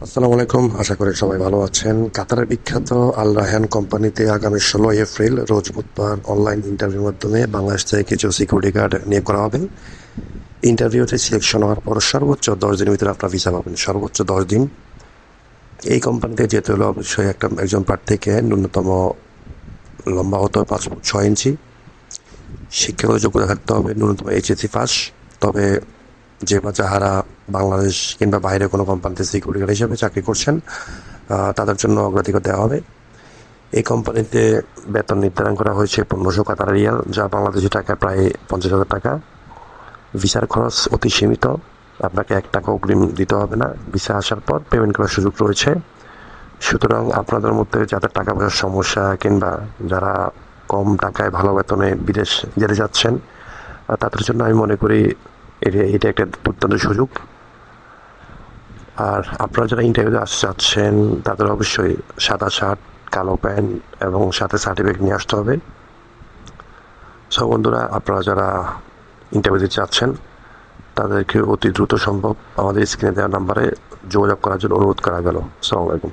আসসালামু আলাইকুম, আশা করি সবাই ভালো আছেন। কাতারের বিখ্যাত আল রায়হান কোম্পানিতে আগামী 16 এপ্রিল রোজ বুধবার অনলাইন ইন্টারভিউর মাধ্যমে বাংলাদেশ থেকে কিছু সিকিউরিটি গার্ড নিয়োগ করা হবে। ইন্টারভিউতে সিলেকশন হওয়ার পর সর্বোচ্চ 10 দিনের ভিতরে আপনার ভিসা পাবেন, সর্বোচ্চ 10 দিন। এই কোম্পানিতে যেতে হলে অবশ্যই একজন প্রার্থীকে ন্যূনতম লম্বা হতে হবে 5 ফুট 6 ইঞ্চি, শিক্ষাগত যোগ্যতা থাকতে হবে ন্যূনতম এইচএসসি পাস। তবে যে বা যাহারা বাংলাদেশ কিংবা বাইরে কোনো কোম্পানিতে সিকিউরিটি গার্ড হিসেবে চাকরি করছেন তাদের জন্য অগ্রাধিকার দেওয়া হবে। এই কোম্পানিতে বেতন নির্ধারণ করা হয়েছে 1500 কাতার রিয়াল, যা বাংলাদেশি টাকায় প্রায় 50,000 টাকা। ভিসার খরচ অতি সীমিত, আপনাকে 1 টাকা অগ্রিম দিতে হবে না। ভিসা আসার পর পেমেন্ট করার সুযোগ রয়েছে। সুতরাং আপনাদের মধ্যে যাদের টাকা পয়সার সমস্যা কিংবা যারা কম টাকায় ভালো বেতনে বিদেশ যেতে যাচ্ছেন তাদের জন্য আমি মনে করি এটা একটা দুর্দান্ত সুযোগ। আর আপনারা যারা ইন্টারভিউতে আসতে চাচ্ছেন তাদের অবশ্যই সাদা শার্ট, কালো প্যান্ট এবং সাথে সার্টিফিকেট নিয়ে আসতে হবে। সব বন্ধুরা, আপনারা যারা ইন্টারভিউ দিতে চাচ্ছেন তাদেরকে অতি দ্রুত সম্ভব আমাদের স্ক্রিনে দেওয়া নাম্বারে যোগাযোগ করার জন্য অনুরোধ করা গেল। আসসালামু আলাইকুম।